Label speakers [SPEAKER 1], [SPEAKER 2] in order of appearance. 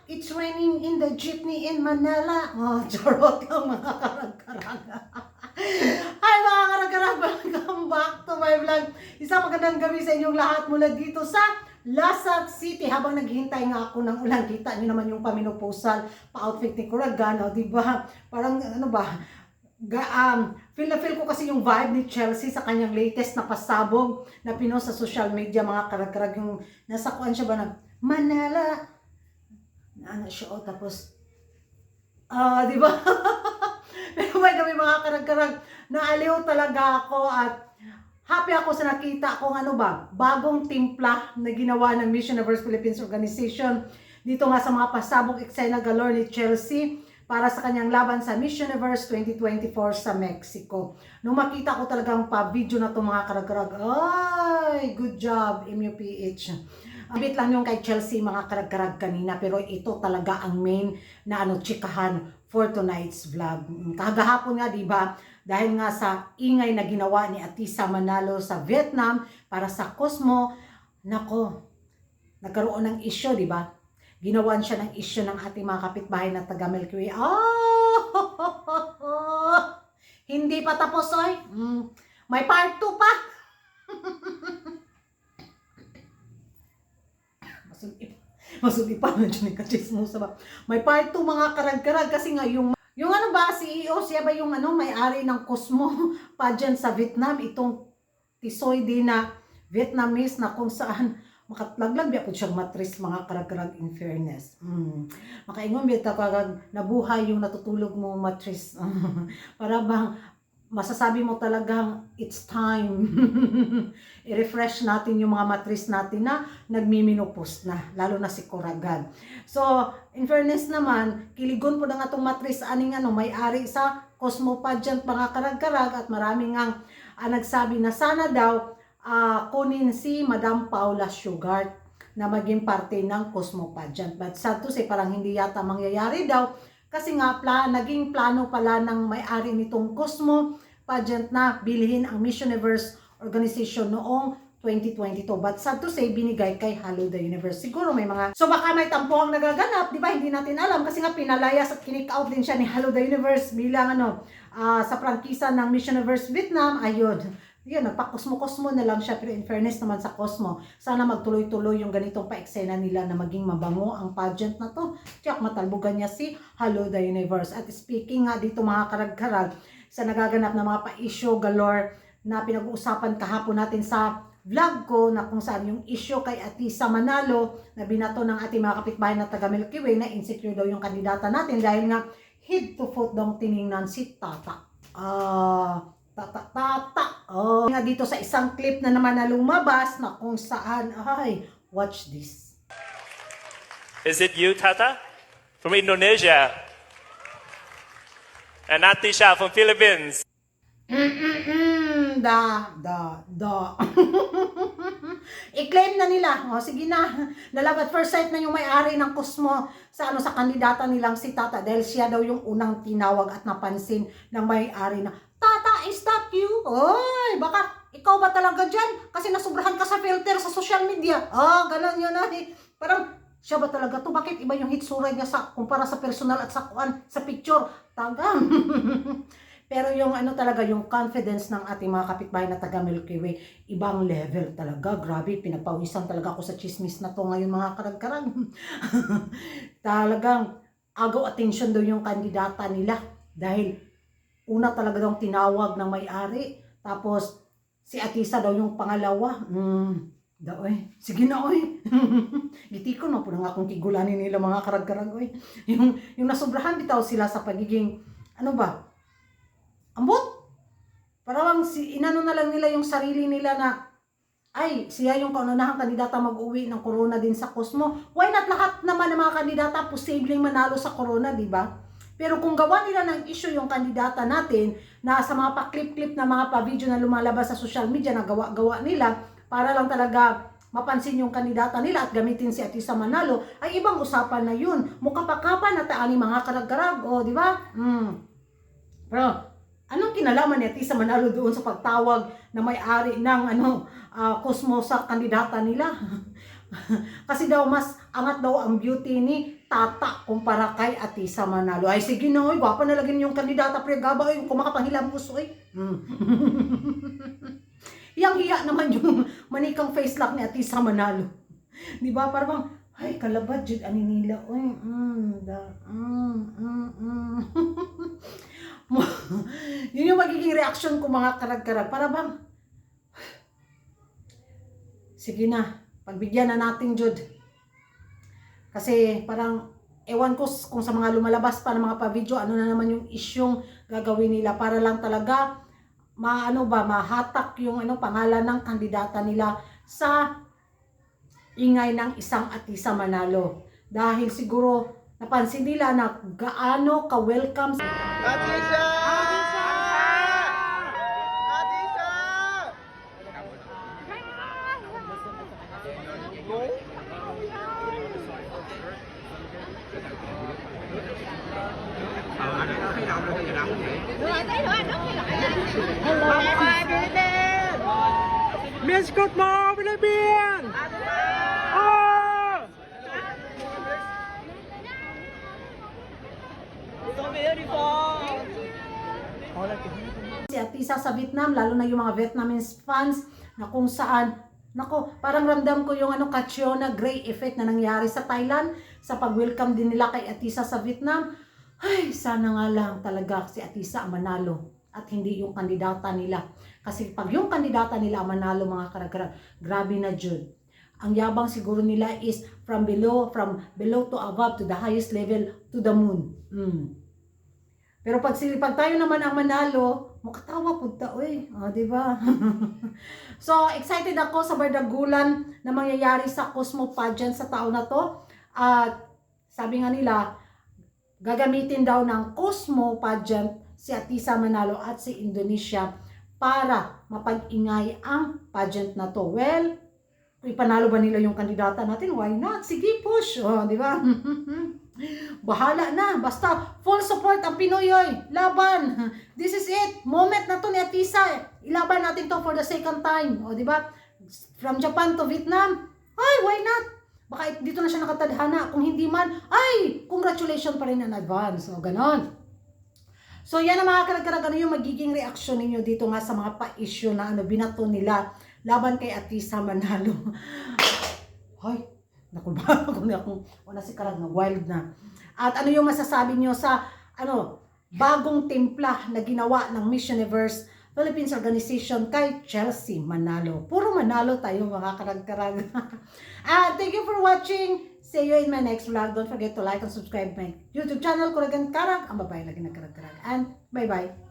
[SPEAKER 1] it's raining in the jeepney in Manila. Oh, charot lang mga karag-karag. Hi mga karag-karag, welcome back to my vlog. Isang magandang gabi sa inyong lahat mula dito sa Lasat City. Habang naghihintay nga ako ng ulan, kita nyo naman yung paminupusal pa-outfit ni Kuragan, o diba? Parang ano ba, feel na feel ko kasi yung vibe ni Chelsea sa kanyang latest na pasabog na pinost sa social media mga karag-karag. Yung nasa kuan siya ba ng Manila, ano siya, oh, tapos di ba? Pero may dami mga karag-karag, naaliw talaga ako at happy ako sa nakita kung ano ba, bagong timpla na ginawa ng Miss Universe Philippines Organization dito nga sa mga pasabog eksena galore ni Chelsea para sa kanyang laban sa Miss Universe 2024 sa Mexico. Nung makita ko talagang pa-video na to mga karag-karag, ay, good job, MUPH. Abit lang yung kay Chelsea mga karag-karag kanina, pero ito talaga ang main na chikahan for tonight's vlog. Kagahapon nga, di ba? Dahil nga sa ingay na ginawa ni Atisa Manalo sa Vietnam para sa Cosmo, nako, nagkaroon ng issue, di ba? Ginawan siya ng issue ng ating mga kapitbahay na taga Milky Way. Hindi pa tapos, oy. May part 2 pa. Masubi pa na dyan yung kachismosa ba. May part 2 mga karag-karag kasi nga yung ano ba, CEO, siya ba yung may-ari ng Cosmo pageant sa Vietnam, itong Tisoy din na Vietnamese na kung saan makatlaglag biya po siyang matris mga karag-karag in fairness. Makaingon biya takagag nabuhay yung natutulog mo matris. Para bang masasabi mo talagang it's time. I-refresh natin yung mga matris natin na nagmiminopause na, lalo na si Kuragan. So, in fairness naman, kiligon po na nga itong matris aning may-ari sa Cosmo pageant mga karag-karag at maraming ang nagsabi na sana daw kunin si Madam Paula Sugart na maging parte ng Cosmo pageant. But sad to say, parang hindi yata mangyayari daw. Kasi nga, naging plano pala ng may-ari nitong Cosmo pageant na bilhin ang Miss Universe Organization noong 2022. But sad to say, binigay kay Hello the Universe. Siguro may mga... So baka may tampuang nagaganap, di ba? Hindi natin alam kasi nga pinalayas at kinik-out din siya ni Hello the Universe bilang sa prangkisa ng Miss Universe Vietnam. Ayun. Yun, nagpa-Cosmo-Cosmo na lang siya, pero in fairness naman sa Cosmo, sana magtuloy-tuloy yung ganitong pa-eksena nila na maging mabango ang pageant na to. Tiyak matalbugan niya si Hello the Universe. At speaking nga dito mga karag-karag, sa nagaganap na mga pa-issue galore na pinag-uusapan kahapon natin sa vlog ko na kung saan yung issue kay Atisa Manalo na binato ng ating mga kapitbahay na taga Milky Way na insecure daw yung kandidata natin dahil nga head to foot daw tiningnan si Tata. Nga dito sa isang clip na naman na lumabas na kung saan, ay, watch this.
[SPEAKER 2] Is it you, Tata? From Indonesia. And Atisha from Philippines.
[SPEAKER 1] I-claim na nila. O, sige na. Lalabat first sight na yung may-ari ng Cosmo sa sa kandidata nilang si Tata dahil siya daw yung unang tinawag at napansin ng may-ari na, Tata, is that you? Oy, baka ikaw ba talaga dyan? Kasi nasubrahan ka sa filter sa social media. Ganun yun Parang, siya ba talaga to? Bakit iba yung hitsura niya kumpara sa personal at sa picture? Tagang. Pero yung talaga, yung confidence ng ating mga kapitbahay na taga Milky Way, ibang level talaga. Grabe, pinapawisan talaga ako sa chismis na to ngayon mga karag-karag. Talagang agaw attention daw yung kandidata nila. Dahil una talaga daw tinawag ng may-ari. Tapos si Atisa daw yung pangalawa. Sige na oy. Giti ko na po na akong kigulanin nila mga karag-karag oy. Yung nasobrahan bitaw sila sa pagiging ambot. Parang inano na lang nila yung sarili nila na ay, siya yung kaunahang kandidata mag-uwi ng corona din sa Cosmo. Why not lahat naman ng mga kandidata posibleng manalo sa corona, di ba? Pero kung gawa nila ng issue yung kandidata natin na sa mga pa-clip-clip na mga pa-video na lumalabas sa social media na gawa-gawa nila para lang talaga mapansin yung kandidata nila at gamitin si Atisa Manalo, ay ibang usapan na yun. Mukha pa kapan na taani mga karag-karag, di ba? Pero anong kinalaman ni Atisa Manalo doon sa pagtawag na may-ari ng Cosmo sa kandidata nila? Kasi daw mas angat daw ang beauty ni Tata kumpara kay Atisa Manalo. Ay sige na, oy, gwapa na lagi yung kandidata pre gaba, oy, kung makapanghilam puso, oy. Yang hiya naman yung manikang face lock ni Atisa Manalo. Di ba? Parang, ay, kalabad, jud ani nila. Uy, Yun yung magiging reaction ko mga karag-karag. Para bang, sige na, pagbigyan na natin, jud. Kasi parang, ewan ko kung sa mga lumalabas pa ng mga pa-video, ano na naman yung isyong gagawin nila para lang talaga, mahatak yung pangalan ng kandidata nila sa ingay ng isang Atisa Manalo. Dahil siguro napansin nila na gaano ka-welcome
[SPEAKER 3] Atisa! Atisa!
[SPEAKER 4] Miss Scott mo, Philippines! Oh!
[SPEAKER 3] So beautiful!
[SPEAKER 1] si Atisa sa Vietnam, lalo na yung mga Vietnamese fans na kung saan, nako, parang ramdam ko yung Catriona Gray effect na nangyari sa Thailand sa pag-welcome din nila kay Atisa sa Vietnam. Ay, sana nga lang talaga si Atisa ang manalo at hindi yung kandidata nila. Kasi pag yung kandidata nila ang manalo, mga karag-karag, grabe na jud. Ang yabang siguro nila is from below to above to the highest level to the moon. Pero pag tayo naman ang manalo, makatawa po ta, uy. Di ba? So, excited ako sa bardagulan na mangyayari sa Cosmo Pageant sa taon na to. At sabi nga nila, gagamitin daw ng Cosmo Pageant si Atisa Manalo at si Indonesia para mapag-ingay ang pageant na to. Well, kung ipanalo ba nila yung kandidata natin, why not? Sige, push. Di ba? Bahala na. Basta full support ang Pinoy, oy. Laban. This is it. Moment na to ni Atisa. Ilaban natin to for the second time. O, di ba? From Japan to Vietnam. Ay, why not? Baka dito na siya nakatadhana. Kung hindi man, ay, congratulations pa rin in advance. O, ganon. So, yan ang mga karag-karag, ano yung magiging reaksyon ninyo dito nga sa mga pa-issue na binato nila laban kay Atisa Manalo. Hoy, naku ba? Kung wala si karag na wild na. At ano yung masasabi nyo sa bagong timpla na ginawa ng Miss Universe Philippines Organization kay Chelsea Manalo. Puro manalo tayo mga karag-karag. Thank you for watching. See you in my next vlog. Don't forget to like and subscribe my YouTube channel, Kuragan Karag. Ang babae lagi na karag-karag. And bye-bye.